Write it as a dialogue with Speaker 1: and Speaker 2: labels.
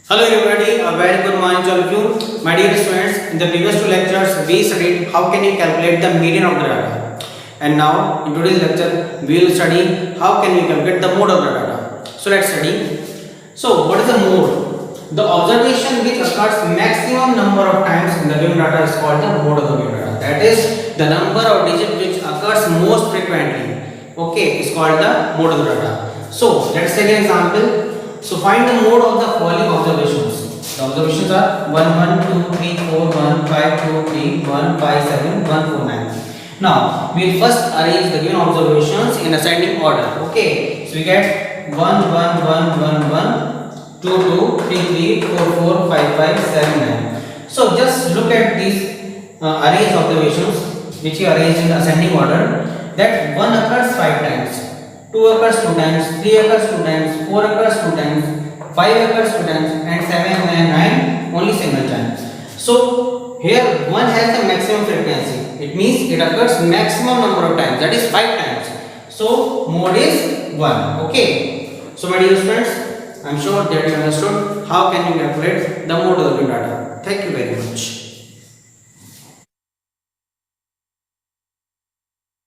Speaker 1: Hello everybody, a very good morning to all of you. My dear students, in the previous two lectures we studied how can you calculate the median of the data. And now in today's lecture we will study how can you calculate the mode of the data. So let's study. So what is the mode? The observation which occurs maximum number of times in the given data is called the mode of the given data. That is the number of digits which occurs most frequently. Okay, is called the mode of the data. So let's take an example. So find the mode of the following observations. The observations are 1, 1, 2, 3, 4, 1, 5, 2, 3, 1, 5, 7, 1, 4, 9. Now we will first arrange the given observations in ascending order. Okay, so we get 1, 1, 1, 1, 1, 2, 2, 3, 3, 4, 4, 5, 5, 7, 9. So just look at these arranged observations which we arranged in ascending order. That 1 occurs 5 times. 2 occurs 2 times, 3 occurs 2 times, 4 occurs 2 times, 5 occurs 2 times, and 7 and 9 only single time. So here 1 has the maximum frequency. It means it occurs maximum number of times, that is 5 times. So mode is 1. Okay. So my dear students, I am sure that you understood how can you calculate the mode of the data. Thank you very much.